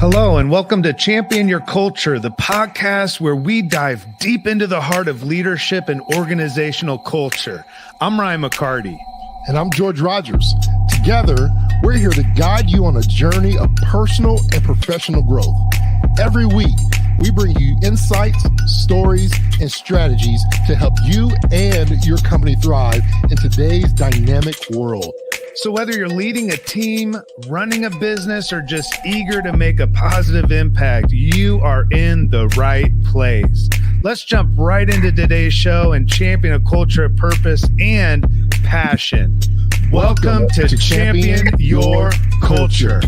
Hello, and welcome to Champion Your Culture, the podcast where we dive deep into the heart of leadership and organizational culture. I'm Ryan McCarty. And I'm George Rogers. Together, we're here to guide you on a journey of personal and professional growth. Every week, we bring you insights, stories, and strategies to help you and your company thrive in today's dynamic world. So whether you're leading a team, running a business, or just eager to make a positive impact, you are in the right place. Let's jump right into today's show and champion a culture of purpose and passion. Welcome to Champion Your Culture.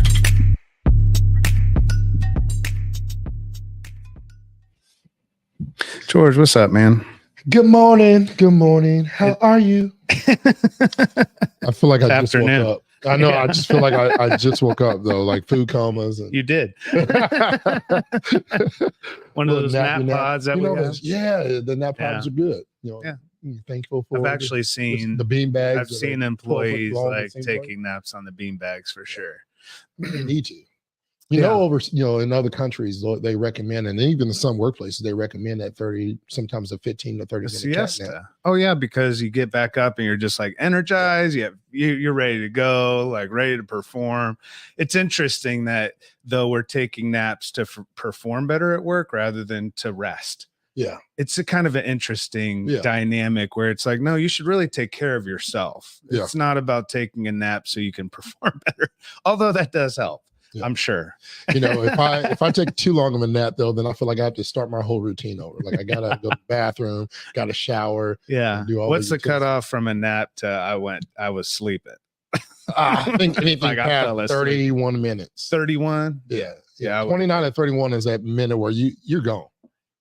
George, what's up, man? Good morning. Good morning. How are you? I feel like I just woke up. I know. Yeah. I just feel like I just woke up though, like food comas. And... You did. One of those nap pods that we have. Yeah, the nap pods are good. You know, yeah. Thankful for. I've actually seen the bean bags. I've seen employees like taking naps on the bean bags for sure. They need to. You know, in other countries, they recommend, and even in some workplaces, they recommend that 30, sometimes a 15 to 30 minute siesta. Nap. Oh yeah, because you get back up and you're just like energized. You're ready to go, like ready to perform. It's interesting that though we're taking naps to perform better at work rather than to rest. Yeah, it's a kind of an interesting dynamic where it's like, no, you should really take care of yourself. It's not about taking a nap so you can perform better, although that does help. Yeah. I'm sure. You know, if I take too long of a nap though, then I feel like I have to start my whole routine over. Like I gotta go to the bathroom, gotta shower. Yeah. What's the cutoff from a nap to I was sleeping? I think anything like past 31 minutes. 31? Yeah. 29 and 31 is that minute where you're gone.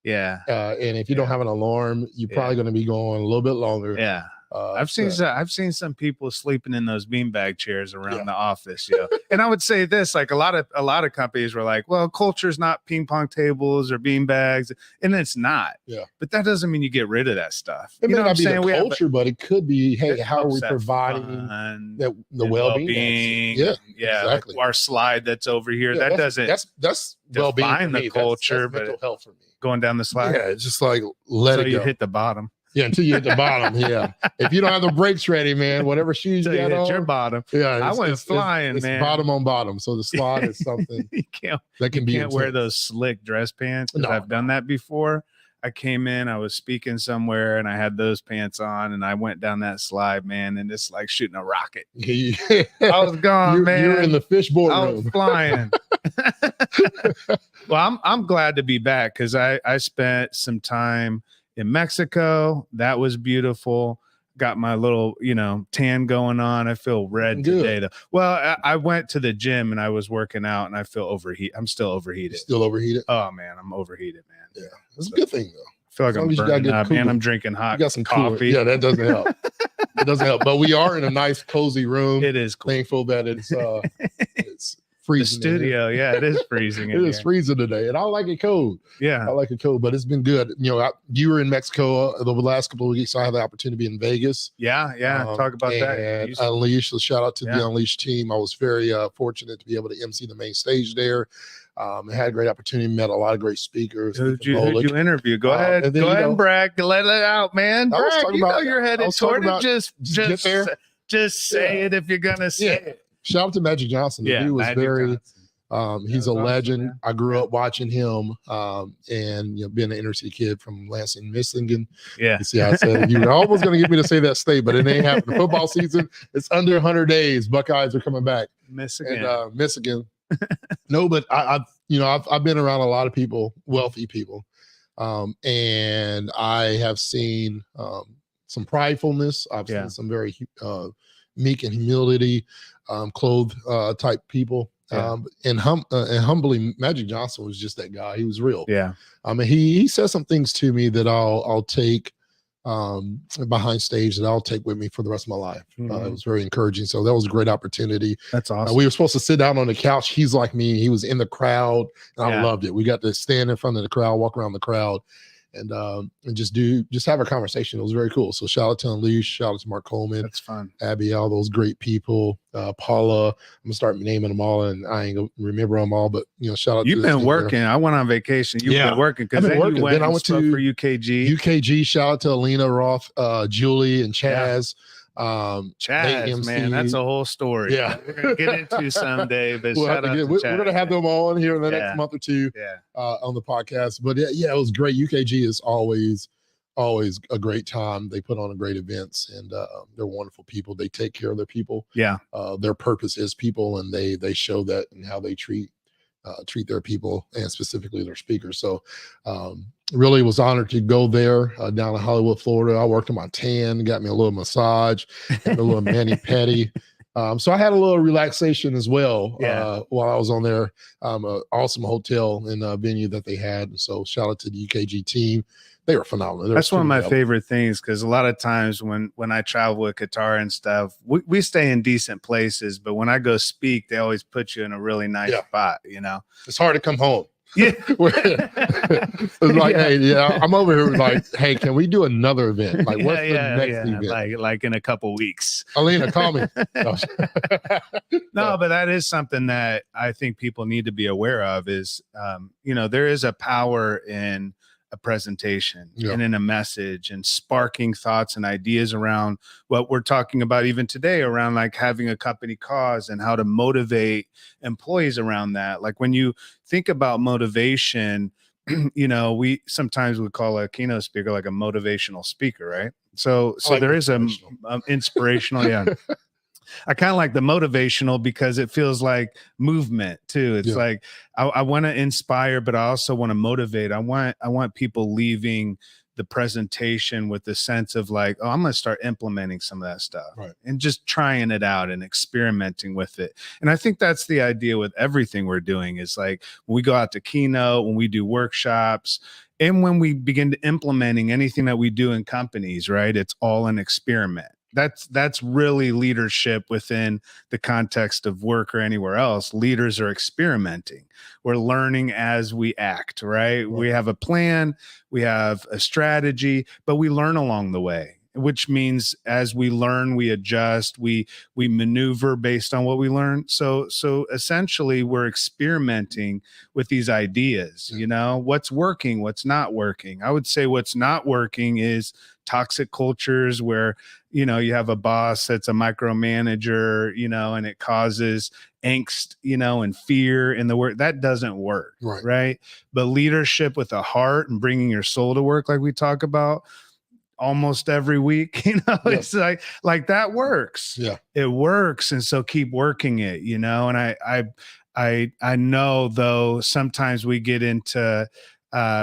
Yeah. And if you don't have an alarm, you're probably going to be going a little bit longer. Yeah. I've seen some people sleeping in those beanbag chairs around the office, And I would say this, like a lot of companies were like, well, culture's not ping pong tables or beanbags, and it's not. Yeah. But that doesn't mean you get rid of that stuff. It may not be the culture, but it could be, hey, how are we providing the well-being? Yeah. Exactly. Like our slide that's over here, that's well-being define the culture, that's mental health for me. Going down the slide. Yeah, it's just like let it go. You hit the bottom. Yeah, until you hit the bottom. Yeah, if you don't have the brakes ready, man, whatever shoes you got on, your bottom. Yeah, I went flying, it's man. Bottom on bottom. So the slide is something you can't intense. wear those slick dress pants because I've done that before. I came in, I was speaking somewhere, and I had those pants on, and I went down that slide, man, and it's like shooting a rocket. I was gone, man. You're in the fishboard room. I was flying. Well, I'm glad to be back because I spent some time in Mexico. That was beautiful. Got my little, tan going on. I feel red today though. Well, I went to the gym and I was working out and I feel overheated. I'm still overheated. Still overheated? Oh man, I'm overheated, man. Yeah. That's a good thing though. I feel like I'm burning up and I'm drinking hot coffee. Yeah, that doesn't help. It doesn't help. But we are in a nice cozy room. It is cool. Thankful that it's freezing. The studio, it is freezing. It is freezing today, and I like it cold. Yeah, I like it cold, but it's been good. You were in Mexico the last couple of weeks. I had the opportunity to be in Vegas. Yeah. Talk about that. And Unleash. So shout out to the Unleash team. I was very fortunate to be able to MC the main stage there. I had a great opportunity. Met a lot of great speakers. Who'd you interview? Go ahead, and brag. Let it out, man. Brag. You're headed toward it. Just there. Just say it if you're gonna say it. Shout out to Magic Johnson. He was he's a legend. I grew up watching him and being an inner city kid from Lansing, Michigan. Yeah. You see how I said it? You were almost going to get me to say that state, but it ain't happening. Football season, it's under 100 days. Buckeyes are coming back. Michigan. And, Michigan. No, but I've been around a lot of people, wealthy people. And I have seen some pridefulness. I've seen some very meek and humility, clothed type people. And humbly, Magic Johnson was just that guy. He was real. Yeah. He said some things to me that I'll take behind stage that I'll take with me for the rest of my life. It was very encouraging. So that was a great opportunity. That's awesome. We were supposed to sit down on the couch. He's like me. He was in the crowd. And I loved it. We got to stand in front of the crowd, walk around the crowd. and just have a conversation. It was very cool. So shout out to Unleash, shout out to Mark Coleman. That's fun. Abby, all those great people. Paula, I'm gonna start naming them all, and I ain't gonna remember them all, but shout out. You've been working. I went on vacation. You've been working because then you went. Then I went to for UKG. UKG. Shout out to Alina Roth, Julie, and Chaz. Chaz, man, that's a whole story. Yeah, we're gonna get into someday. But we're gonna have them on here in the next month or two. On the podcast. But yeah, it was great. UKG is always a great time. They put on great events, and they're wonderful people. They take care of their people. Yeah, their purpose is people, and they show that in how they treat their people, and specifically their speakers. So really was honored to go there down in Hollywood, Florida. I worked on my tan, got me a little massage, a little mani-pedi. So I had a little relaxation as well while I was on there. An awesome hotel and venue that they had. And so shout out to the UKG team. They were phenomenal. That's one of my favorite things, because a lot of times when I travel with Qatar and stuff, we stay in decent places, but when I go speak, they always put you in a really nice spot. It's hard to come home. Yeah. It's like, hey, I'm over here like, hey, can we do another event? Like, what's the next event? Like in a couple weeks. Alina, call me. No, but that is something that I think people need to be aware of is, there is a power in a presentation and in a message and sparking thoughts and ideas around what we're talking about even today, around like having a company cause and how to motivate employees around that. Like when you think about motivation, we sometimes would call a keynote speaker like a motivational speaker, right? So like there is a inspirational, I kind of like the motivational because it feels like movement too. It's like I want to inspire, but I also want to motivate. I want people leaving the presentation with the sense of like, oh, I'm going to start implementing some of that stuff and just trying it out and experimenting with it. And I think that's the idea with everything we're doing is like when we go out to keynote, when we do workshops, and when we begin to implementing anything that we do in companies, right? It's all an experiment. That's really leadership within the context of work or anywhere else. Leaders are experimenting. We're learning as we act, right? We have a plan, we have a strategy, but we learn along the way, which means as we learn, we adjust, we maneuver based on what we learn. So essentially we're experimenting with these ideas, what's working, what's not working. I would say what's not working is toxic cultures where, you have a boss that's a micromanager, and it causes angst, and fear in the work. That doesn't work, right? But leadership with a heart and bringing your soul to work, like we talk about almost every week, it's like that works. Yeah, it works. And so keep working it, and I know though, sometimes we get into,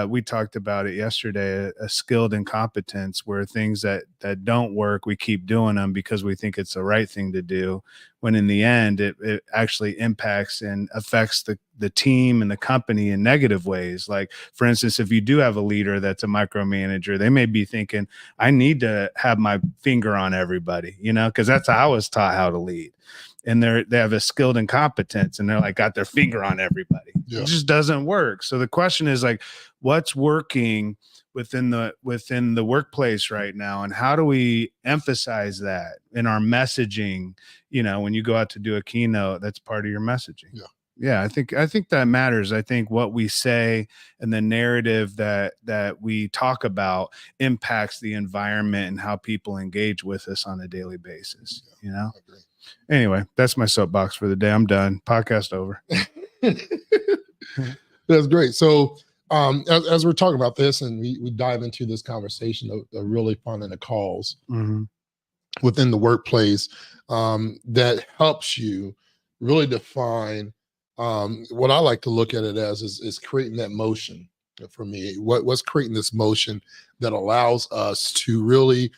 we talked about it yesterday, a skilled incompetence where things that don't work, we keep doing them because we think it's the right thing to do, when in the end, it actually impacts and affects the team and the company in negative ways. Like, for instance, if you do have a leader that's a micromanager, they may be thinking, I need to have my finger on everybody, because that's how I was taught how to lead. And they have a skilled incompetence and they're like got their finger on everybody. It just doesn't work. So the question is like, what's working within the workplace right now, and how do we emphasize that in our messaging? When you go out to do a keynote, that's part of your messaging. I think that matters. I think what we say and the narrative that we talk about impacts the environment and how people engage with us on a daily basis. I agree. Anyway, that's my soapbox for the day. I'm done. Podcast over. That's great. So as we're talking about this and we dive into this conversation, the really fun and the calls within the workplace that helps you really define what I like to look at it as is creating that motion for me. What's creating this motion that allows us to really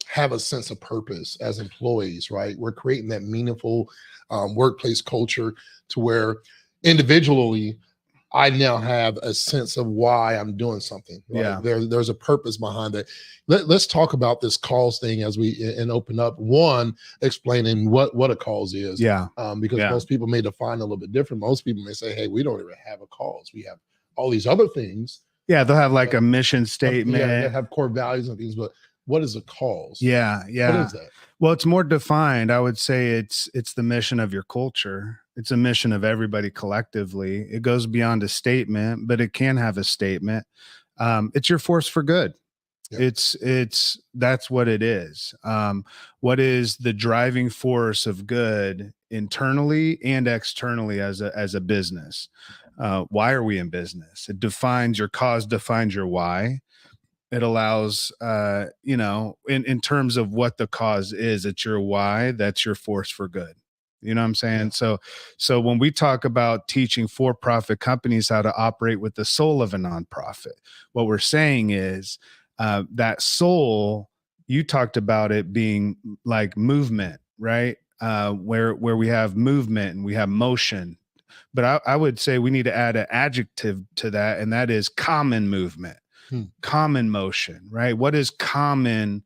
have a sense of purpose as employees, right? We're creating that meaningful workplace culture to where individually I now have a sense of why I'm doing something. Right? There's a purpose behind it. Let's talk about this cause thing as we open up. One, explaining what a cause is. Because most people may define it a little bit different. Most people may say, hey, we don't even have a cause. We have all these other things Yeah, they'll have like a mission statement. Yeah, they have core values and things, but what is a cause? Yeah. What is that? Well, it's more defined. I would say it's the mission of your culture. It's a mission of everybody collectively. It goes beyond a statement, but it can have a statement. It's your force for good. Yeah. That's what it is. What is the driving force of good internally and externally as a business? Why are we in business? It defines your cause, defines your why. It allows, in terms of what the cause is, it's your why, that's your force for good. You know what I'm saying? Yeah. So when we talk about teaching for-profit companies how to operate with the soul of a nonprofit, what we're saying is that soul, you talked about it being like movement, right? Where we have movement and we have motion. But I would say we need to add an adjective to that, and that is common movement. Common motion, right? What is common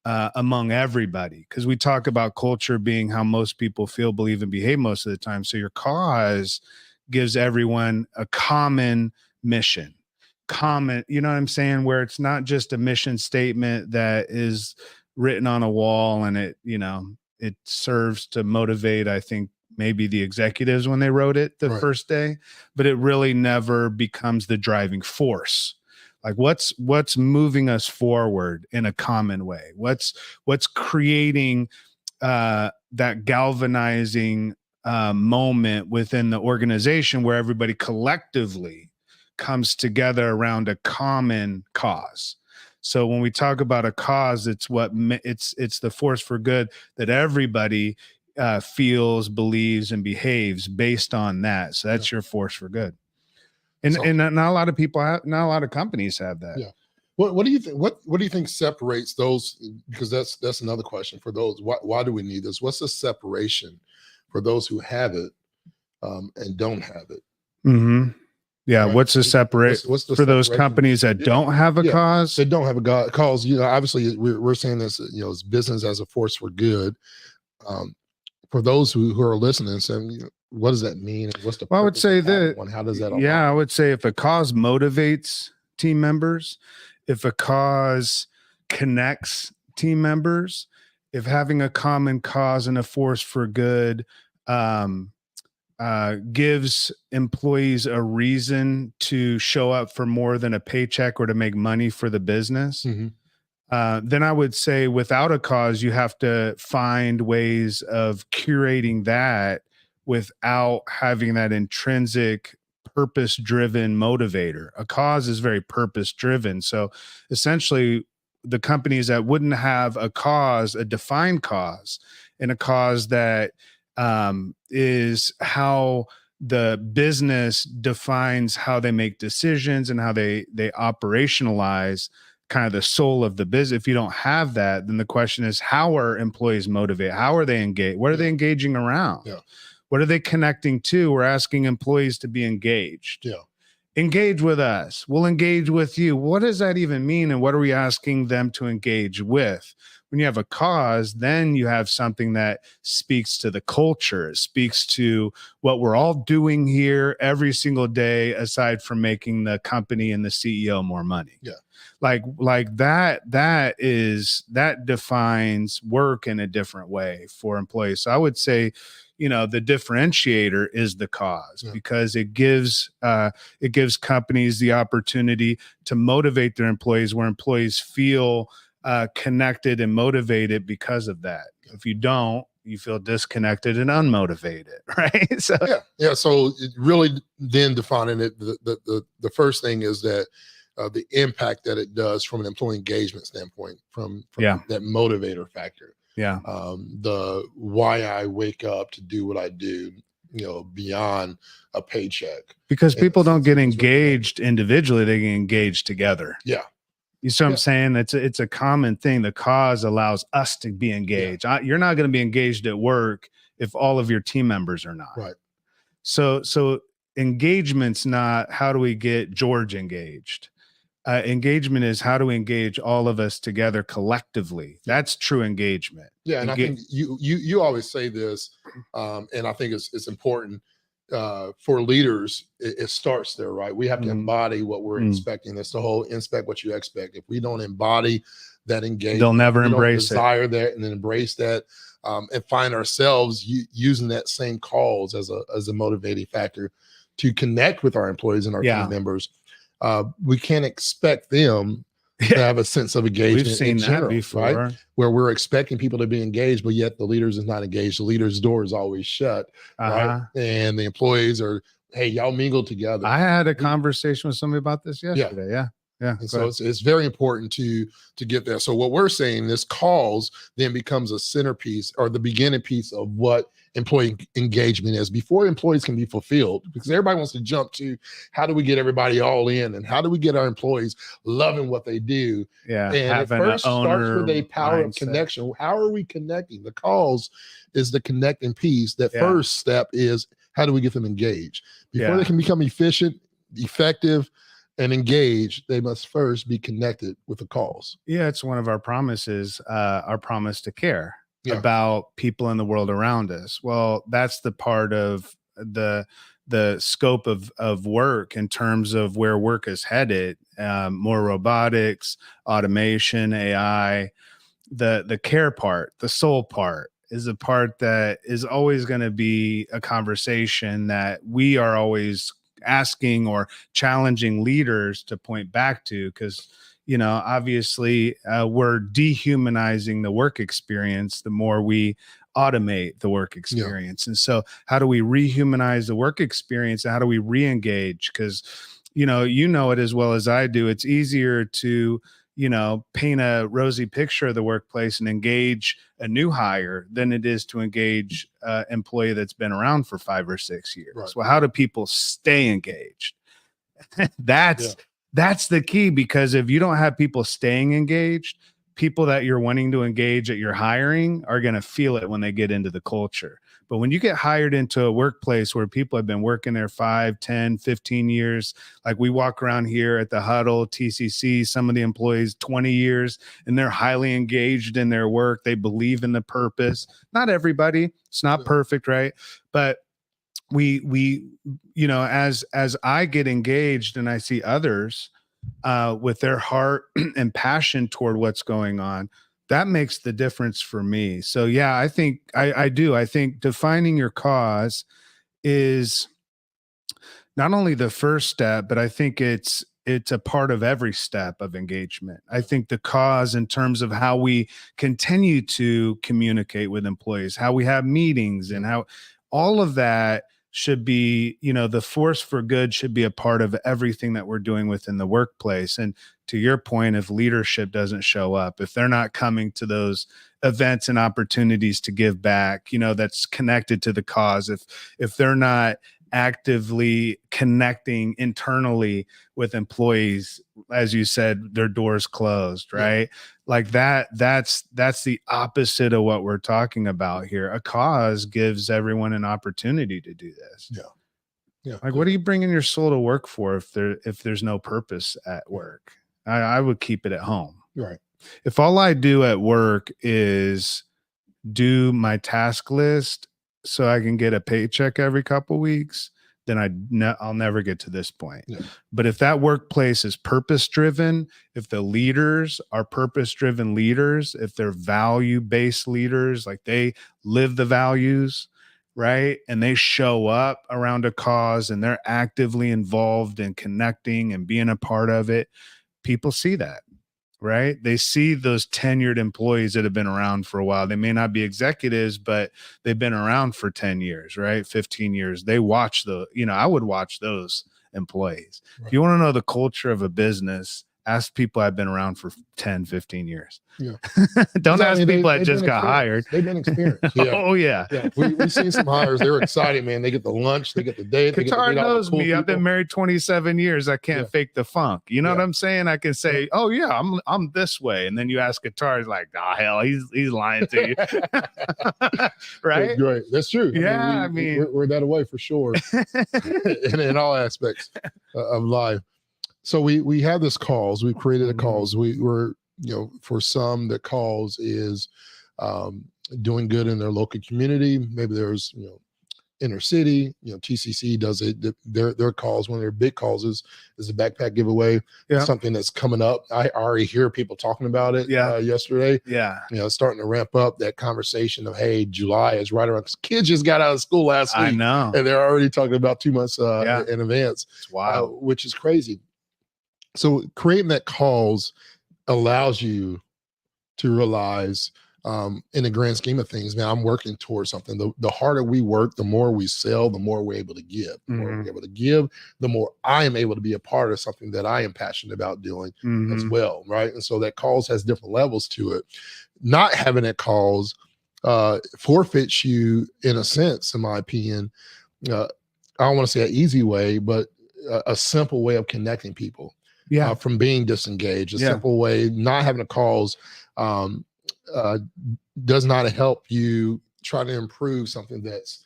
among everybody? Because we talk about culture being how most people feel, believe, and behave most of the time. So your cause gives everyone a common mission. Common, you know what I'm saying? Where it's not just a mission statement that is written on a wall and it serves to motivate, I think, maybe the executives when they wrote it the first day, but it really never becomes the driving force. Like what's moving us forward in a common way? What's creating that galvanizing moment within the organization where everybody collectively comes together around a common cause? So when we talk about a cause, it's the force for good that everybody feels, believes, and behaves based on that. So that's your force for good. And not a lot of people have, not a lot of companies have that. Yeah. What do you think? What do you think separates those? Because that's another question for those. Why do we need this? What's the separation for those who have it and don't have it? Mm-hmm. Yeah. Right. What's the separate what's the for those companies that don't have a cause? They don't have a cause. Obviously we're saying this. It's business as a force for good. For those who are listening, saying, what does that mean? And what's the I would say that one? How does that? Yeah, I would say if a cause motivates team members, if a cause connects team members, if having a common cause and a force for good gives employees a reason to show up for more than a paycheck or to make money for the business. Mm-hmm. Then I would say without a cause, you have to find ways of curating that without having that intrinsic purpose-driven motivator. A cause is very purpose-driven. So essentially, the companies that wouldn't have a cause, a defined cause, and a cause that is how the business defines how they make decisions and how they operationalize kind of the soul of the business. If you don't have that, then the question is, how are employees motivated? How are they engaged? What are they engaging around? Yeah. What are they connecting to? We're asking employees to be engaged. Yeah. Engage with us. We'll engage with you. What does that even mean? And what are we asking them to engage with? When you have a cause, then you have something that speaks to the culture. It speaks to what we're all doing here every single day, aside from making the company and the CEO more money. Yeah. Like that defines work in a different way for employees. So I would say, the differentiator is the cause, because it gives companies the opportunity to motivate their employees, where employees feel connected and motivated because of that. If you don't, you feel disconnected and unmotivated, right? So So it really then defining it, the first thing is that the impact that it does from an employee engagement standpoint, from that motivator factor. Yeah. The why I wake up to do what I do, beyond a paycheck. Because people don't get engaged individually, they get engaged together. Yeah. You see what I'm saying? It's a common thing. The cause allows us to be engaged. You're not going to be engaged at work if all of your team members are not. Right. So engagement's not how do we get George engaged. Engagement is how do we engage all of us together collectively. That's true engagement. Yeah, and I think you always say this, and I think it's important. for leaders, it starts there, right? We have to embody what we're expecting. That's the whole inspect what you expect. If we don't embody that engagement, they'll never embrace it. Desire that and then embrace that, and find ourselves using that same cause as a motivating factor to connect with our employees and our team members. We can't expect them to have a sense of engagement. We've seen that before, right? Where we're expecting people to be engaged, but yet the leaders is not engaged. The leader's door is always shut, right? And the employees are, hey, y'all mingle together. I had a conversation with somebody about this yesterday. Yeah. And so it's very important to get there. So what we're saying, this cause then becomes a centerpiece or the beginning piece of what employee engagement is before employees can be fulfilled, because everybody wants to jump to how do we get everybody all in and how do we get our employees loving what they do. And it first starts with a power of connection. How are we connecting? The cause is the connecting piece. That first step is how do we get them engaged? Before they can become efficient, effective, and engaged, they must first be connected with the cause. Yeah, it's one of our promises, our promise to care about people in the world around us. Well, that's the part of the scope of work in terms of where work is headed, more robotics, automation, AI. The care part, the soul part, is a part that is always going to be a conversation that we are always asking or challenging leaders to point back to, because obviously we're dehumanizing the work experience the more we automate the work experience. And so how do we rehumanize the work experience, and how do we re-engage? Because you know it as well as I do, it's easier to paint a rosy picture of the workplace and engage a new hire than it is to engage an employee that's been around for 5 or 6 years. Right. Well, how do people stay engaged? That's the key, because if you don't have people staying engaged, people that you're wanting to engage at your hiring are going to feel it when they get into the culture. But when you get hired into a workplace where people have been working there 5, 10, 15 years, like we walk around here at the Huddle, TCC, some of the employees 20 years, and they're highly engaged in their work. They believe in the purpose. Not everybody. It's not perfect, right? But we as I get engaged and I see others with their heart and passion toward what's going on, that makes the difference for me. So yeah, I think I do. I think defining your cause is not only the first step, but I think it's a part of every step of engagement. I think the cause, in terms of how we continue to communicate with employees, how we have meetings, and how all of that should be, the force for good should be a part of everything that we're doing within the workplace. And to your point, if leadership doesn't show up, if they're not coming to those events and opportunities to give back, that's connected to the cause, if they're not actively connecting internally with employees, as you said, their doors closed, right? Like that's the opposite of what we're talking about here. A cause gives everyone an opportunity to do this. Like, what are you bringing your soul to work for if there's no purpose at work? I would keep it at home. Right. If all I do at work is do my task list so I can get a paycheck every couple weeks, then I'll never get to this point. But if that workplace is purpose-driven, if the leaders are purpose-driven leaders, if they're value-based leaders, like they live the values, right? And they show up around a cause and they're actively involved in connecting and being a part of it, people see that. Right? They see those tenured employees that have been around for a while. They may not be executives, but they've been around for 10 years, right? 15 years. They watch I would watch those employees. Right. If you want to know the culture of a business, ask people I've been around for 10, 15 years. Don't ask people that just got hired. They've been experienced. Oh, yeah. We've seen some hires. They're excited, man. They get the lunch. They get the date. Qatar knows me. I've been married 27 years. I can't fake the funk. You know what I'm saying? I can say, oh, yeah, I'm this way. And then you ask Qatar, he's like, oh, hell, he's lying to you. Right? Right. That's true. I mean, we're that way for sure in all aspects of life. So we have this cause. We've created a cause. We're for some, the cause is doing good in their local community. Maybe there's inner city. TCC does it. Their calls, one of their big calls is the backpack giveaway. Yeah. Something that's coming up. I already hear people talking about it. Yesterday. Yeah. Starting to ramp up that conversation of, hey, July is right around. Kids just got out of school last week. I know, and they're already talking about 2 months in advance. It's wild. Which is crazy. So creating that cause allows you to realize, in the grand scheme of things, man, I'm working towards something. The harder we work, the more we sell, the more we're able to give. The more we're able to give, the more I am able to be a part of something that I am passionate about doing as well, right? And so that cause has different levels to it. Not having that cause forfeits you, in a sense, in my opinion. I don't want to say an easy way, but a simple way of connecting people. From being disengaged. A simple way, not having a cause does not help you try to improve something that's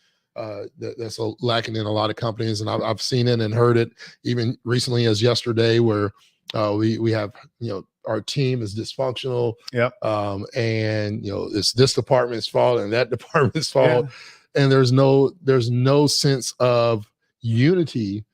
lacking in a lot of companies. And I've seen it and heard it even recently as yesterday, where we have, our team is dysfunctional. And it's this department's fault and that department's fault. And there's no sense of unity.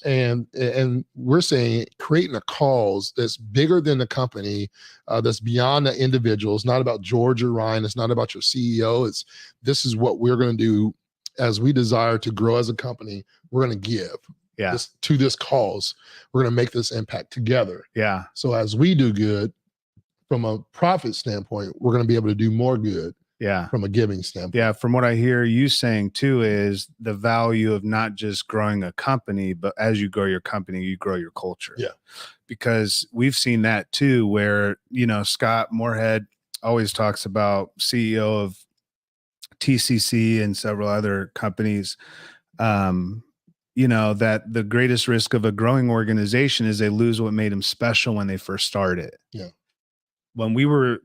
And we're saying creating a cause that's bigger than the company, that's beyond the individual. It's not about George or Ryan. It's not about your CEO. This is what we're going to do as we desire to grow as a company. We're going to give to this cause. We're going to make this impact together. So as we do good from a profit standpoint, we're going to be able to do more good. From a giving standpoint. From what I hear you saying too, is the value of not just growing a company, but as you grow your company, you grow your culture. Because we've seen that too, where, Scott Moorhead always talks about, CEO of TCC and several other companies, that the greatest risk of a growing organization is they lose what made them special when they first started. When we were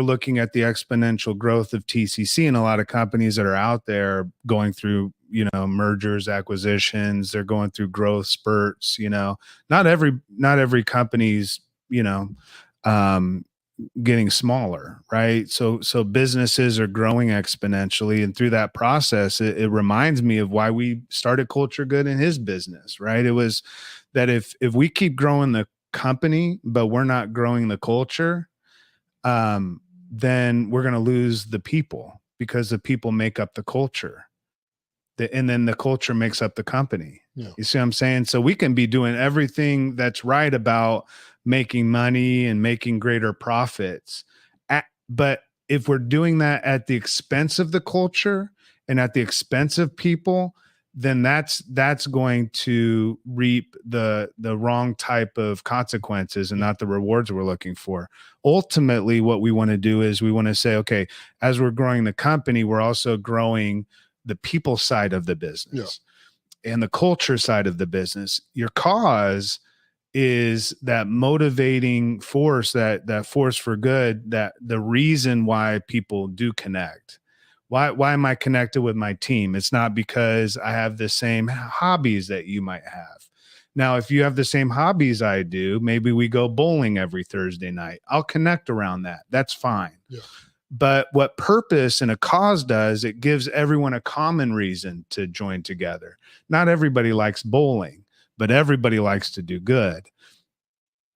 looking at the exponential growth of TCC, and a lot of companies that are out there going through, mergers, acquisitions, they're going through growth spurts, not every company's, getting smaller, right? So businesses are growing exponentially. And through that process, it reminds me of why we started Culture Good in his business, right? It was that if we keep growing the company, but we're not growing the culture, then we're going to lose the people, because the people make up the culture. And then the culture makes up the company. You see what I'm saying? So we can be doing everything that's right about making money and making greater profits. But if we're doing that at the expense of the culture and at the expense of people, then that's going to reap the wrong type of consequences and not the rewards we're looking for. Ultimately, what we want to do is we want to say, okay, as we're growing the company, we're also growing the people side of the business and the culture side of the business. Your cause is that motivating force, that force for good, that the reason why people do connect. Why am I connected with my team? It's not because I have the same hobbies that you might have. Now, if you have the same hobbies I do, maybe we go bowling every Thursday night. I'll connect around that. That's fine. But what purpose and a cause does, it gives everyone a common reason to join together. Not everybody likes bowling, but everybody likes to do good.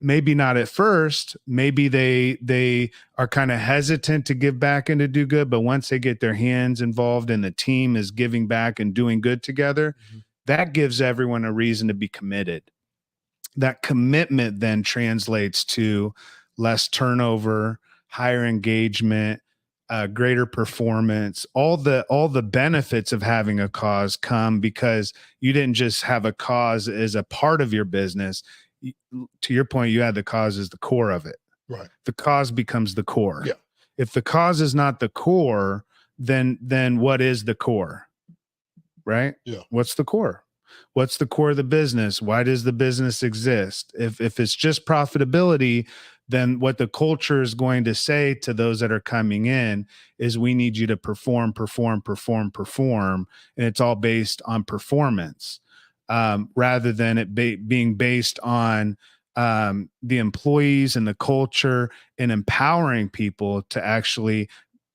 Maybe not at first. Maybe they are kind of hesitant to give back and to do good. But once they get their hands involved and the team is giving back and doing good together, that gives everyone a reason to be committed. That commitment then translates to less turnover, higher engagement, greater performance. All the benefits of having a cause come because you didn't just have a cause as a part of your business. To your point, you had the cause as the core of it. Right. The cause becomes the core. If the cause is not the core, then what is the core? Right? What's the core? What's the core of the business? Why does the business exist? If it's just profitability, then what the culture is going to say to those that are coming in is we need you to perform, and it's all based on performance. Rather than it being based on the employees and the culture and empowering people to actually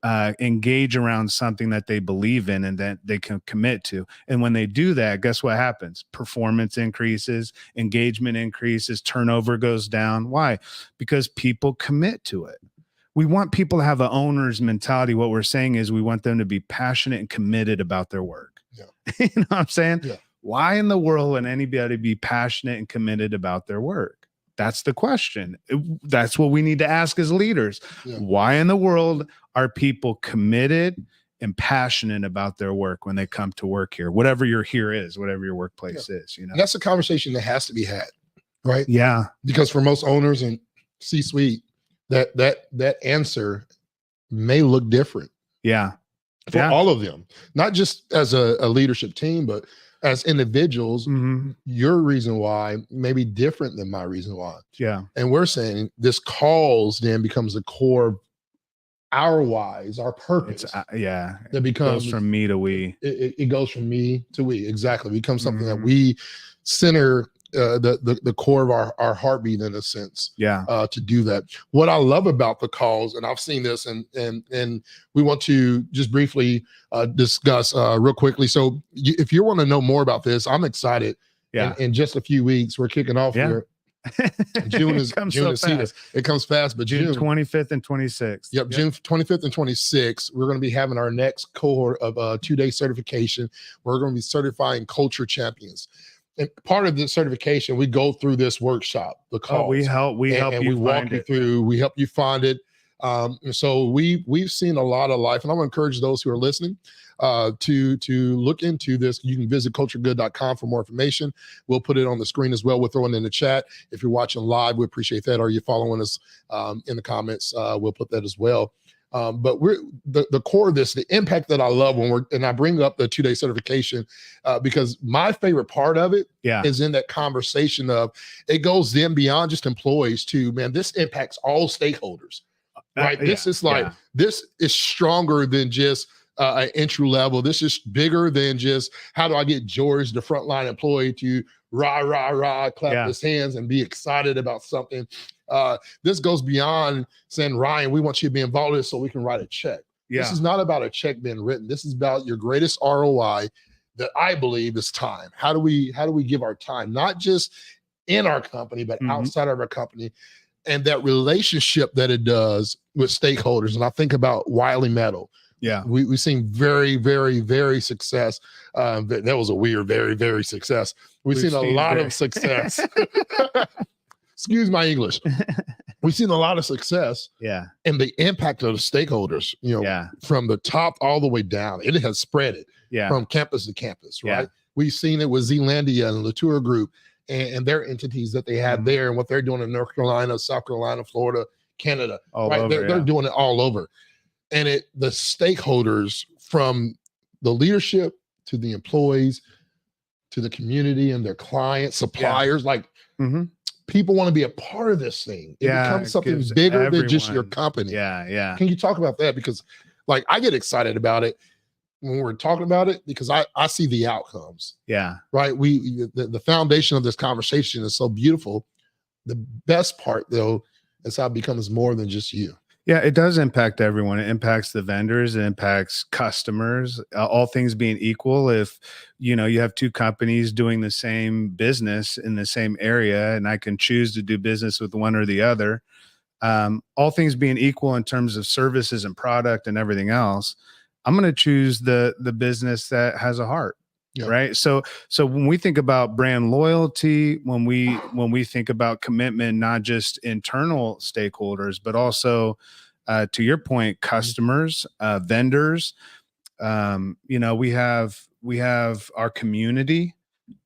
engage around something that they believe in and that they can commit to. And when they do that, guess what happens? Performance increases, engagement increases, turnover goes down. Why? Because people commit to it. We want people to have an owner's mentality. What we're saying is we want them to be passionate and committed about their work. Yeah. You know what I'm saying? Yeah. Why in the world would anybody be passionate and committed about their work? That's the question. That's what we need to ask as leaders. Yeah. Why in the world are people committed and passionate about their work when they come to work here? Whatever your here is, whatever your workplace is, you know. And that's a conversation that has to be had, right? Yeah. Because for most owners and C-suite, that answer may look different. Yeah. For all of them, not just as a leadership team, but as individuals, your reason why may be different than my reason why. Yeah. And we're saying this cause then becomes the core, our whys, our purpose. That becomes goes from me to we. It goes from me to we. Exactly. It becomes something that we center the core of our heartbeat in a sense. Yeah. To do that. What I love about the calls, and I've seen this, and we want to just briefly discuss real quickly. So if you want to know more about this, I'm excited. Yeah. In just a few weeks, we're kicking off here. June is so fast. It comes fast, but June 25th and 26th. Yep. June 25th and 26th. We're going to be having our next cohort of 2-day certification. We're going to be certifying culture champions. And part of the certification, we go through this workshop, the calls. We help and you we walk you through. We help you find it. And so we've seen a lot of life, and I want to encourage those who are listening to look into this. You can visit culturegood.com for more information. We'll put it on the screen as well. We'll throw it in the chat. If you're watching live, we appreciate that. Or you're following us in the comments, we'll put that as well. But we're the core of this, the impact that I love and I bring up the 2-day certification because my favorite part of it is in that conversation of it goes then beyond just employees to, man, this impacts all stakeholders, right? This is like, this is stronger than just an entry level. This is bigger than just how do I get George, the frontline employee, to clap his hands and be excited about something. This goes beyond saying, Ryan, we want you to be involved in this so we can write a check. Yeah. This is not about a check being written. This is about your greatest ROI that I believe is time. How do we give our time, not just in our company, but outside of our company, and that relationship that it does with stakeholders. And I think about Wiley Metal. Yeah. We've seen very, very, very success. That was a weird, very, very success. We've seen a lot of success. Excuse my English. We've seen a lot of success. Yeah. And the impact of the stakeholders, from the top all the way down. It has spread it from campus to campus, right? We've seen it with Zealandia and Latour Group and their entities that they have there and what they're doing in North Carolina, South Carolina, Florida, Canada. They're doing it all over. And the stakeholders, from the leadership to the employees to the community and their clients, suppliers, people want to be a part of this thing. It becomes something bigger than just your company. Yeah. Can you talk about that? Because like I get excited about it when we're talking about it because I see the outcomes. Yeah. Right. The foundation of this conversation is so beautiful. The best part though is how it becomes more than just you. Yeah, it does impact everyone. It impacts the vendors, it impacts customers, all things being equal. If, you have two companies doing the same business in the same area, and I can choose to do business with one or the other, all things being equal in terms of services and product and everything else, I'm going to choose the business that has a heart. Yeah. Right. So when we think about brand loyalty, when we think about commitment, not just internal stakeholders, but also to your point, customers, vendors, we have our community,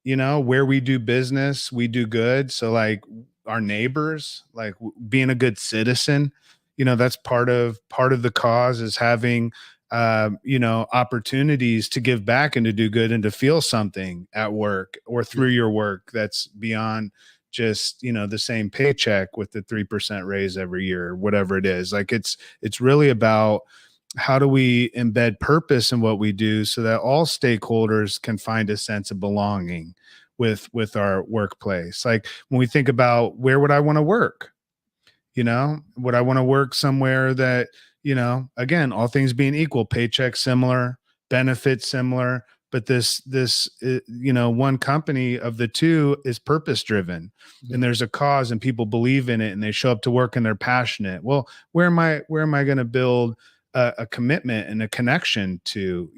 where we do business, we do good. So like our neighbors, like being a good citizen, that's part of the cause is having opportunities to give back and to do good and to feel something at work or through your work that's beyond just, the same paycheck with the 3% raise every year or whatever it is. Like it's really about how do we embed purpose in what we do so that all stakeholders can find a sense of belonging with our workplace. Like when we think about where would I want to work? Would I want to work somewhere that, again, all things being equal, paycheck similar, benefits similar, but this one company of the two is purpose driven, and there's a cause and people believe in it and they show up to work and they're passionate. Well, where am I going to build a commitment and a connection to,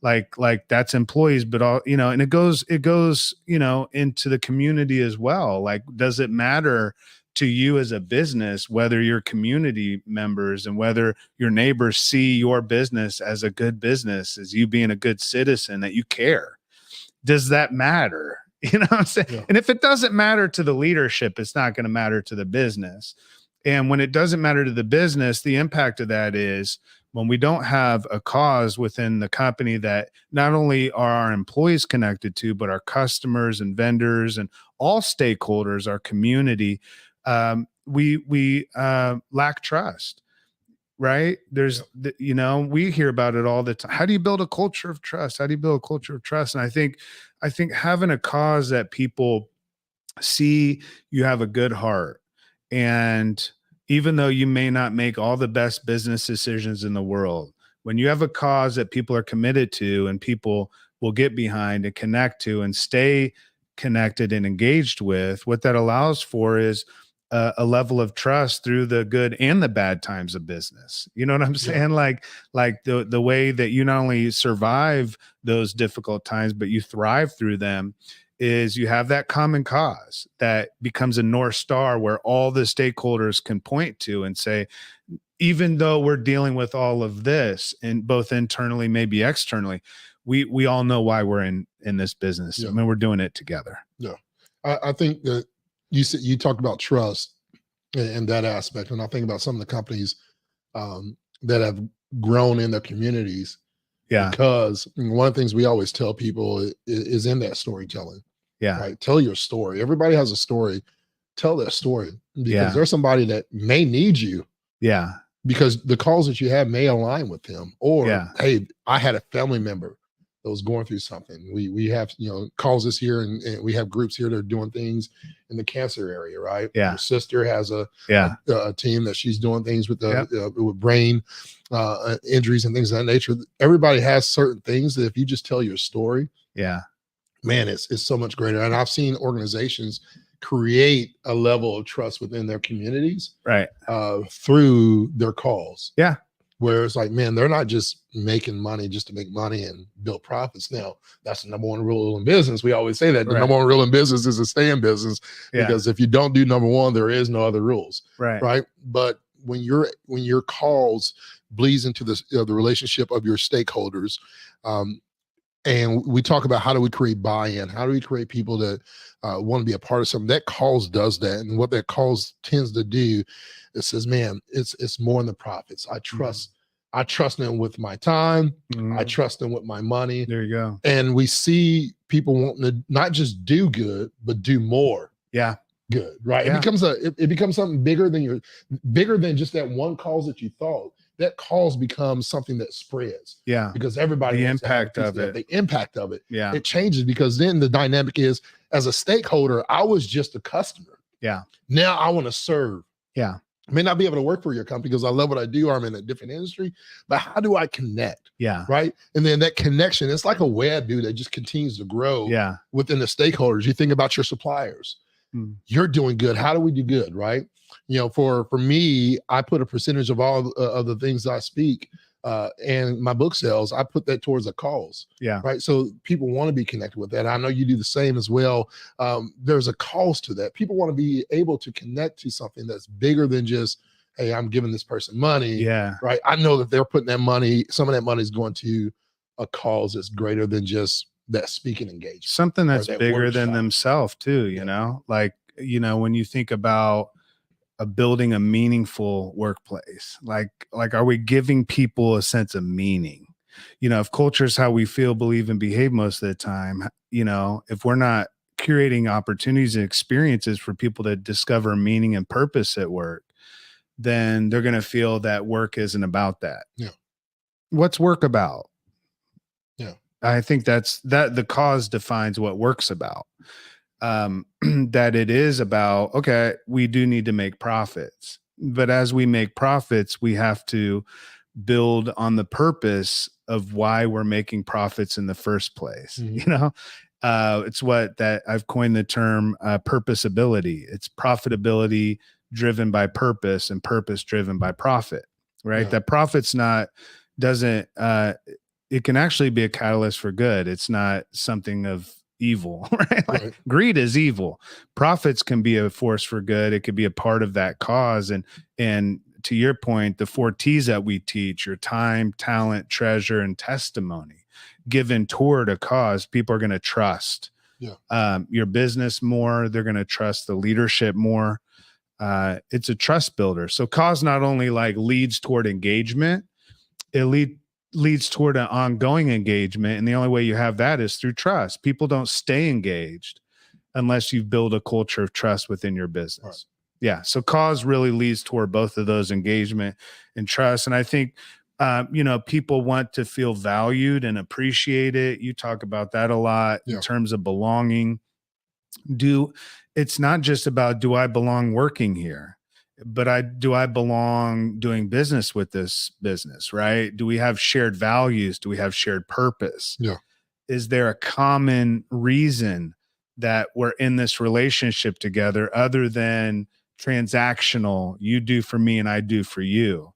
like that's employees, but all, and it goes, into the community as well. Like, does it matter to you as a business, whether your community members and whether your neighbors see your business as a good business, as you being a good citizen, that you care? Does that matter? You know what I'm saying? Yeah. And if it doesn't matter to the leadership, it's not going to matter to the business. And when it doesn't matter to the business, the impact of that is when we don't have a cause within the company that not only are our employees connected to, but our customers and vendors and all stakeholders, our community, we lack trust, right? There's, we hear about it all the time. How do you build a culture of trust? How do you build a culture of trust? And I think having a cause that people see you have a good heart, and even though you may not make all the best business decisions in the world, when you have a cause that people are committed to and people will get behind and connect to and stay connected and engaged with, what that allows for is a level of trust through the good and the bad times of business. You know what I'm saying? Yeah. Like the way that you not only survive those difficult times, but you thrive through them, is you have that common cause that becomes a North Star where all the stakeholders can point to and say, even though we're dealing with all of this, and both internally, maybe externally, we all know why we're in this business. Yeah. I mean, we're doing it together. Yeah. I think that you talked about trust and that aspect. And I think about some of the companies that have grown in their communities. Yeah. Because one of the things we always tell people is in that storytelling. Yeah. Right. Tell your story. Everybody has a story. Tell that story, because there's somebody that may need you. Yeah. Because the calls that you have may align with them. Or, hey, I had a family member that was going through something. We have, calls this here, and we have groups here that are doing things in the cancer area, right? Yeah. Your sister has a team that she's doing things with with brain injuries and things of that nature. Everybody has certain things that if you just tell your story, man, it's so much greater. And I've seen organizations create a level of trust within their communities, right, through their calls. Yeah. Where it's like, man, they're not just making money just to make money and build profits. Now, that's the number one rule in business. We always say that the number one rule in business is to stay in business, because if you don't do number one, there is no other rules. Right. But when your calls bleeds into the relationship of your stakeholders, and we talk about how do we create buy-in, how do we create people that want to be a part of something, that calls does that. And what that calls tends to do, it says, man, it's more than the profits. I trust them with my time. I trust them with my money. There you go. And we see people wanting to not just do good, but do more. Yeah. Good. Right. Yeah. It becomes something bigger than just that one cause that you thought. That cause becomes something that spreads. Yeah. Because everybody, the impact of it. The impact of it. Yeah. It changes, because then the dynamic is, as a stakeholder, I was just a customer. Yeah. Now I want to serve. Yeah. I may not be able to work for your company because I love what I do, or I'm in a different industry, but how do I connect? Yeah. Right. And then that connection, it's like a web, dude, that just continues to grow within the stakeholders. You think about your suppliers. You're doing good. How do we do good? Right. For me, I put a percentage of all of the things that I speak and my book sales, I put that towards the calls. Yeah. Right. So people want to be connected with that. I know you do the same as well. There's a cause to that. People want to be able to connect to something that's bigger than just, hey, I'm giving this person money. Yeah. Right. I know that they're putting that money, some of that money is going to a cause that's greater than just that speaking engagement. Something that's bigger than themselves too, you know, like, when you think about building a meaningful workplace, like are we giving people a sense of meaning? If culture is how we feel, believe, and behave most of the time, if we're not curating opportunities and experiences for people to discover meaning and purpose at work, then they're going to feel that work isn't about that. Yeah. What's work about? Yeah. I think that the cause defines what work's about. That it is about, okay, we do need to make profits, But as we make profits, we have to build on the purpose of why we're making profits in the first place. It's what that I've coined the term purposability. It's profitability driven by purpose and purpose driven by profit, right? That profit's not doesn't it can actually be a catalyst for good. It's not something of evil, right? Like greed is evil. Profits can be a force for good. It could be a part of that cause. And to your point, the 4 T's that we teach, your time, talent, treasure, and testimony, given toward a cause, people are going to trust your business more. They're going to trust the leadership more. It's a trust builder. So cause not only like leads toward engagement, it leads toward an ongoing engagement. And the only way you have that is through trust. People don't stay engaged unless you build a culture of trust within your business. Right. Yeah. So cause really leads toward both of those, engagement and trust. And I think, people want to feel valued and appreciated. You talk about that a lot in terms of belonging. It's not just about, do I belong working here? But do I belong doing business with this business, right? Do we have shared values? Do we have shared purpose? Yeah. Is there a common reason that we're in this relationship together other than transactional, you do for me and I do for you?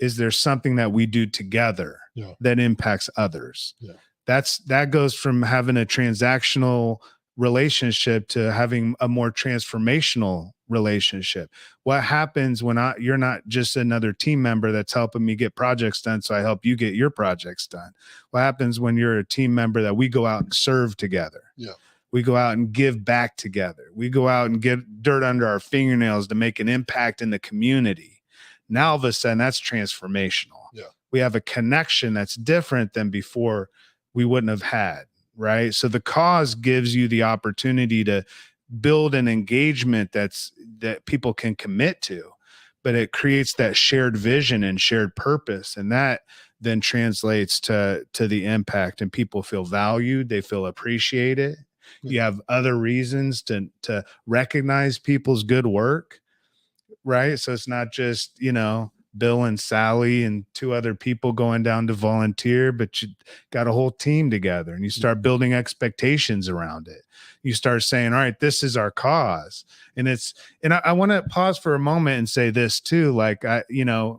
Is there something that we do together that impacts others? Yeah. That goes from having a transactional relationship to having a more transformational relationship. What happens when you're not just another team member that's helping me get projects done, so I help you get your projects done? What happens when you're a team member that we go out and serve together? Yeah. We go out and give back together. We go out and get dirt under our fingernails to make an impact in the community. Now, all of a sudden, that's transformational. Yeah. We have a connection that's different than before we wouldn't have had, right? So the cause gives you the opportunity to build an engagement that people can commit to, but it creates that shared vision and shared purpose. And that then translates to the impact, and people feel valued. They feel appreciated. You have other reasons to recognize people's good work, right? So it's not just, Bill and Sally and 2 other people going down to volunteer, but you got a whole team together, and you start building expectations around it. You start saying, all right, this is our cause. And I want to pause for a moment and say this too. Like,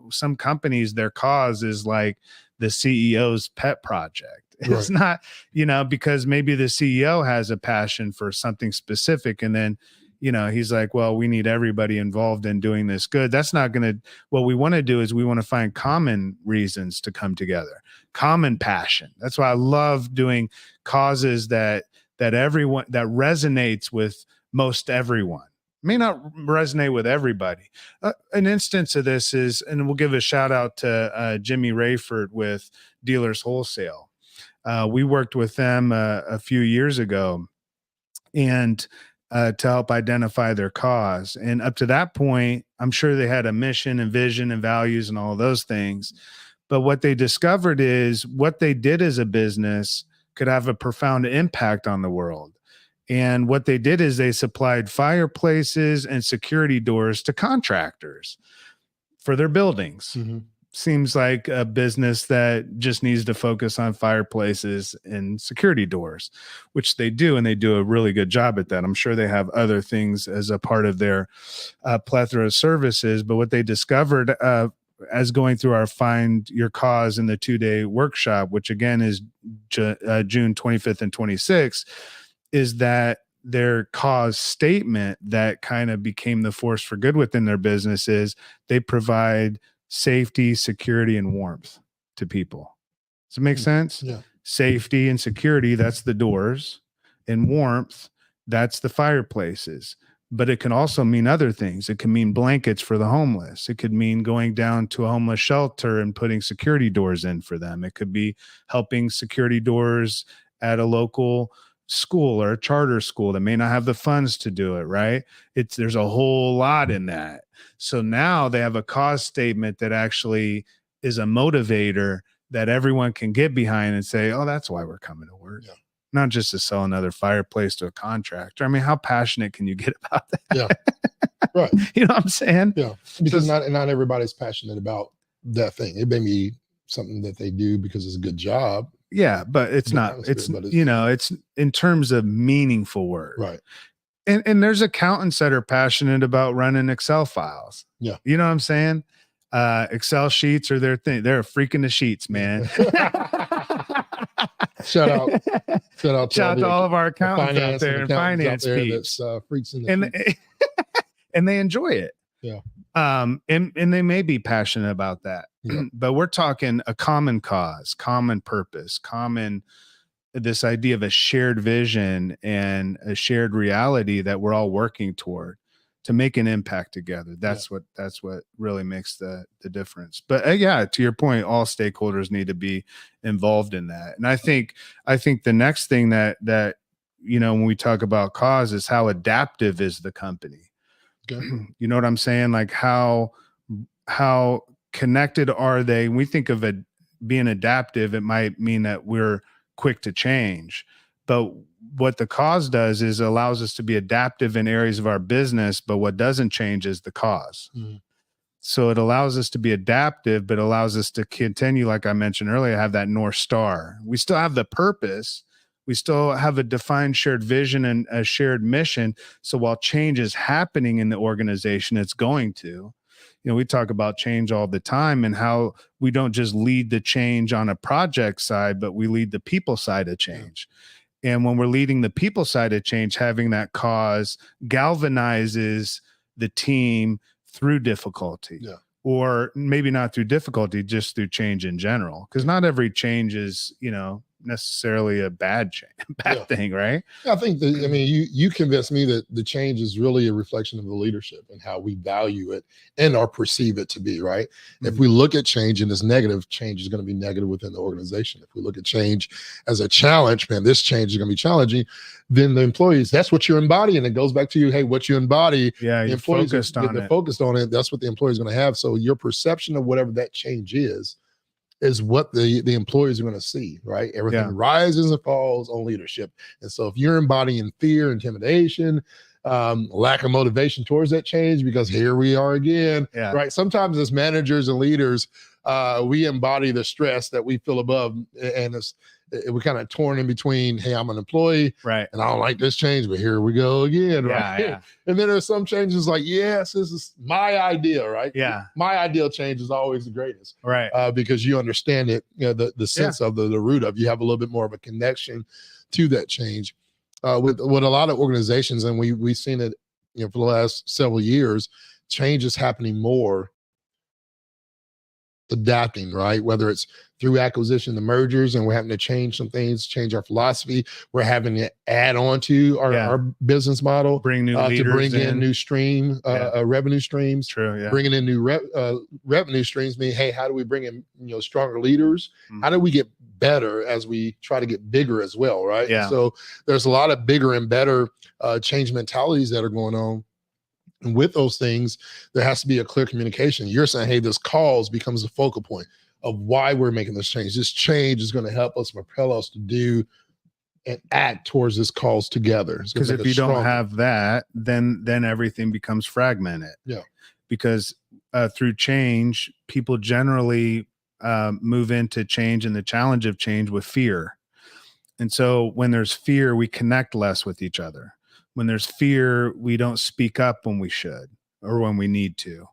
some companies, their cause is like the CEO's pet project. It's not, because maybe the CEO has a passion for something specific, and then, he's like, well, we need everybody involved in doing this good. That's not going to, what we want to do is we want to find common reasons to come together, common passion. That's why I love doing causes that everyone, that resonates with most everyone. May not resonate with everybody. An instance of this is, and we'll give a shout out to Jimmy Rayford with Dealers Wholesale. We worked with them a few years ago, and to help identify their cause. And up to that point, I'm sure they had a mission and vision and values and all of those things. But what they discovered is what they did as a business could have a profound impact on the world. And what they did is they supplied fireplaces and security doors to contractors for their buildings. Mm-hmm. Seems like a business that just needs to focus on fireplaces and security doors, which they do, and they do a really good job at that. I'm sure they have other things as a part of their plethora of services. But what they discovered as going through our Find Your Cause in the 2-day workshop, which again is June 25th and 26th, is that their cause statement that kind of became the force for good within their business is they provide safety, security, and warmth to people. Does it make sense? Yeah. Safety and security, that's the doors, and warmth, that's the fireplaces. But it can also mean other things. It can mean blankets for the homeless. It could mean going down to a homeless shelter and putting security doors in for them. It could be helping security doors at a local school or a charter school that may not have the funds to do it, right? There's a whole lot in that. So now they have a cause statement that actually is a motivator that everyone can get behind and say, oh, that's why we're coming to work. Yeah. Not just to sell another fireplace to a contractor. I mean, how passionate can you get about that? Yeah. Right. You know what I'm saying? Yeah. Because not everybody's passionate about that thing. It may be something that they do because it's a good job. Yeah, but it's not, it's, you know, it's in terms of meaningful work. Right. And there's accountants that are passionate about running Excel files. Yeah. You know what I'm saying? Excel sheets are their thing. They're freaking the sheets, man. Shout out to all of our accountants out there and finance peeps. Freaks in the and they enjoy it. Yeah. And they may be passionate about that. Yeah. But we're talking a common cause, common purpose, this idea of a shared vision and a shared reality that we're all working toward to make an impact together. That's what really makes the difference. But yeah, to your point, all stakeholders need to be involved in that. And I think the next thing that you know, when we talk about cause is how adaptive is the company. Okay. You know what I'm saying? Like how connected are they? When we think of it being adaptive, it might mean that we're quick to change. But what the cause does is allows us to be adaptive in areas of our business, but what doesn't change is the cause. Mm-hmm. So it allows us to be adaptive, but allows us to continue, like I mentioned earlier, have that North Star. We still have the purpose. We still have a defined shared vision and a shared mission. So while change is happening in the organization, it's going to. You know, we talk about change all the time and how we don't just lead the change on a project side, but we lead the people side of change. Yeah. And when we're leading the people side of change, having that cause galvanizes the team through difficulty. Yeah. Or maybe not through difficulty, just through change in general. Because not every change is, you know, necessarily a bad thing, right? I think you convinced me that the change is really a reflection of the leadership and how we value it and or perceive it to be, right? Mm-hmm. If we look at change and it's negative, change is going to be negative within the organization. If we look at change as a challenge, man, this change is going to be challenging, then the employees, that's what you're embodying. It goes back to you, hey, what you embody, the employees focused on it. That's what the employee is going to have. So your perception of whatever that change is what the employees are going to see, right? Everything rises and falls on leadership. And so if you're embodying fear, intimidation, lack of motivation towards that change, because here we are again, right? Sometimes as managers and leaders, we embody the stress that we feel above, and we're kind of torn in between, hey, I'm an employee, right, and I don't like this change, but here we go again, right? Yeah. And then there's some changes like, yes, this is my idea, right? Yeah. My ideal change is always the greatest, right? Because you understand it, you know, the sense of the root of, you have a little bit more of a connection to that change. With a lot of organizations, and we've seen it, you know, for the last several years, change is happening more adapting, right? Whether it's through acquisition, the mergers, and we're having to change some things, change our philosophy. We're having to add on to our business model, bring new leaders to bring in new revenue streams. True, yeah. Bringing in new revenue streams mean, hey, how do we bring in, you know, stronger leaders? Mm-hmm. How do we get better as we try to get bigger as well, right? Yeah. So there's a lot of bigger and better change mentalities that are going on. And with those things, there has to be a clear communication. You're saying, hey, this cause becomes the focal point of why we're making this change. This change is going to help us propel us to do and act towards this cause together. Because if you don't have that, then everything becomes fragmented. Yeah. Because through change, people generally move into change and the challenge of change with fear. And so when there's fear, we connect less with each other. When there's fear, we don't speak up when we should or when we need to,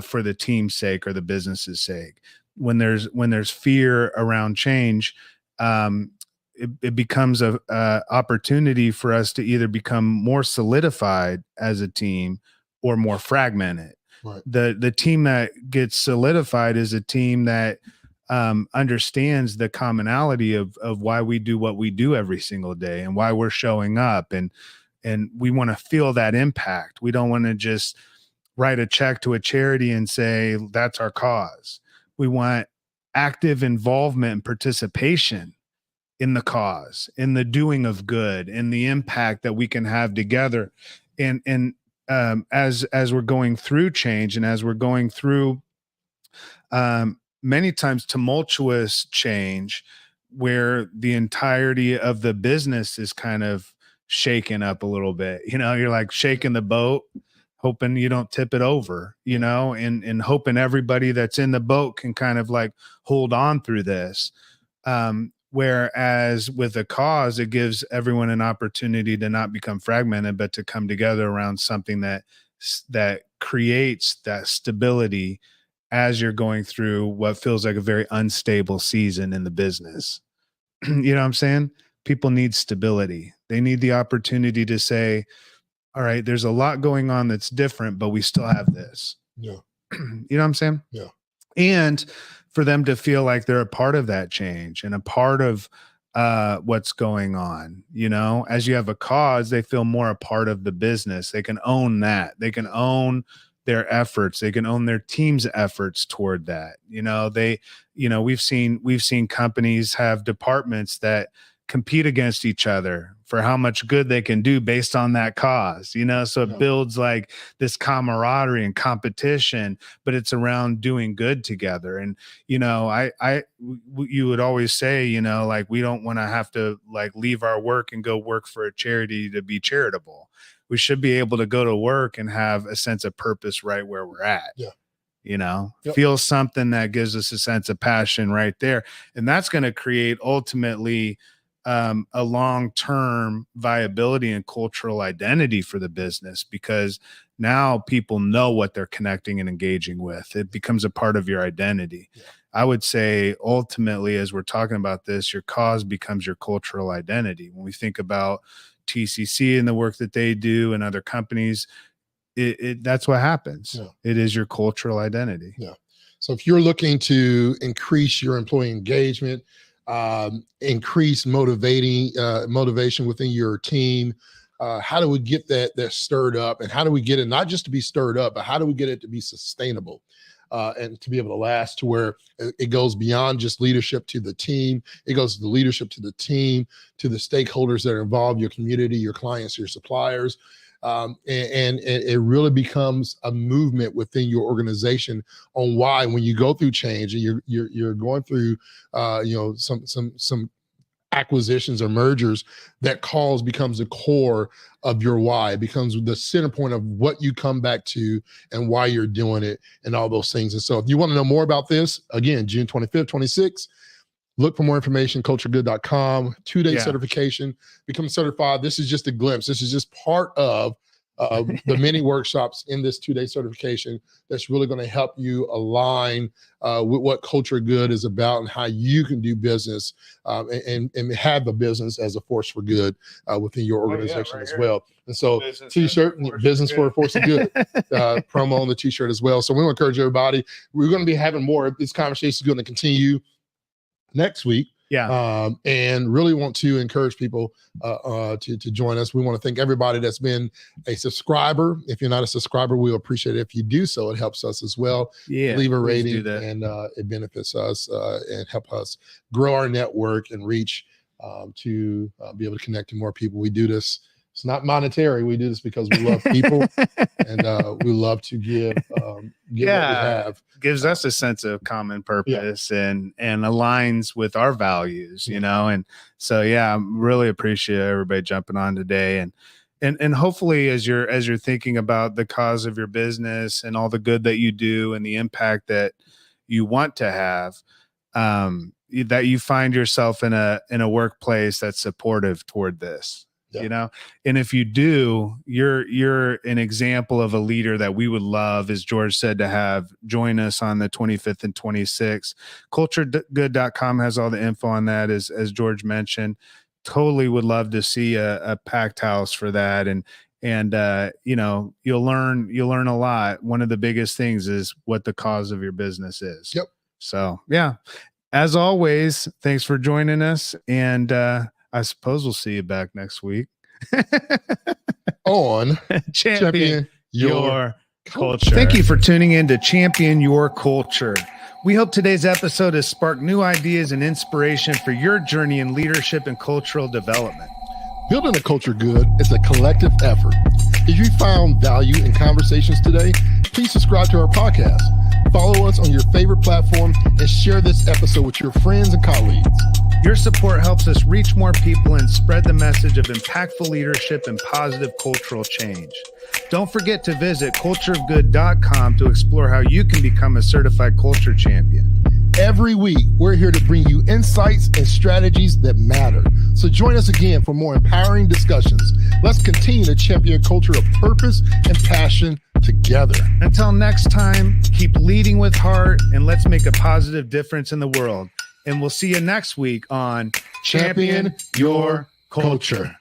for the team's sake or the business's sake. When there's fear around change, it becomes a opportunity for us to either become more solidified as a team or more fragmented. Right. The team that gets solidified is a team that understands the commonality of why we do what we do every single day and why we're showing up, and we want to feel that impact. We don't want to just write a check to a charity and say, that's our cause. We want active involvement and participation in the cause, in the doing of good, in the impact that we can have together. And as we're going through change and as we're going through many times tumultuous change, where the entirety of the business is kind of shaken up a little bit, you know, you're like shaking the boat, hoping you don't tip it over, you know, and hoping everybody that's in the boat can kind of like hold on through this. Whereas with a cause, it gives everyone an opportunity to not become fragmented, but to come together around something that creates that stability as you're going through what feels like a very unstable season in the business. You know what I'm saying? People need stability. They need the opportunity to say, all right, there's a lot going on that's different, but we still have this. Yeah. You know what I'm saying? Yeah. And for them to feel like they're a part of that change and a part of what's going on. You know, as you have a cause, they feel more a part of the business. They can own that. They can own their efforts. They can own their team's efforts toward that. You know, we've seen companies have departments that compete against each other for how much good they can do based on that cause, you know? So it builds like this camaraderie and competition, but it's around doing good together. And, you know, you would always say, you know, like, we don't want to have to like leave our work and go work for a charity to be charitable. We should be able to go to work and have a sense of purpose right where we're at. Yeah. You know, feel something that gives us a sense of passion right there. And that's going to create ultimately a long-term viability and cultural identity for the business, because now people know what they're connecting and engaging with. It becomes a part of your identity. Yeah. I would say ultimately, as we're talking about this, your cause becomes your cultural identity. When we think about TCC and the work that they do and other companies, that's what happens. Yeah. It is your cultural identity. Yeah. So if you're looking to increase your employee engagement, increase motivation within your team, how do we get that stirred up, and how do we get it not just to be stirred up, but how do we get it to be sustainable and to be able to last, to where it goes beyond just leadership to the team. It goes to the leadership to the team, to the stakeholders that are involved, your community, your clients, your suppliers. And it really becomes a movement within your organization on why, when you go through change and you're going through, some acquisitions or mergers, that cause becomes the core of your why. It becomes the center point of what you come back to and why you're doing it and all those things. And so if you want to know more about this, again, June 25th, 26th, look for more information, culturegood.com, 2-day certification, become certified. This is just a glimpse. This is just part of the many workshops in this 2-day certification that's really going to help you align with what Culture Good is about and how you can do business and have the business as a force for good within your organization as well. And so t-shirt, business for a force of good, promo on the t-shirt as well. So we want to encourage everybody. We're going to be having more of these conversations going to continue next week. And really want to encourage people to join us. We want to thank everybody that's been a subscriber. If you're not a subscriber, we'll appreciate it if you do so. It helps us as well. Leave a rating, and it benefits us and help us grow our network and reach to be able to connect to more people. We do this. It's not monetary. We do this because we love people and we love to give what we have. Gives us a sense of common purpose and aligns with our values, you know? And so, I really appreciate everybody jumping on today. And hopefully as you're thinking about the cause of your business and all the good that you do and the impact that you want to have, that you find yourself in a workplace that's supportive toward this. You know, and if you do, you're an example of a leader that we would love, as George said, to have join us on the 25th and 26th. Culturegood.com has all the info on that, as George mentioned. Totally would love to see a packed house for that. And you know, you'll learn a lot. One of the biggest things is what the cause of your business is. So, as always, thanks for joining us. And, I suppose we'll see you back next week on Champion Your Culture. Thank you for tuning in to Champion Your Culture. We hope today's episode has sparked new ideas and inspiration for your journey in leadership and cultural development. Building a culture good is a collective effort. If you found value in conversations today, please subscribe to our podcast. Follow us on your favorite platform and share this episode with your friends and colleagues. Your support helps us reach more people and spread the message of impactful leadership and positive cultural change. Don't forget to visit cultureofgood.com to explore how you can become a certified culture champion. Every week, we're here to bring you insights and strategies that matter. So join us again for more empowering discussions. Let's continue to champion a culture of purpose and passion together. Until next time, keep leading with heart and let's make a positive difference in the world. And we'll see you next week on Champion Your Culture.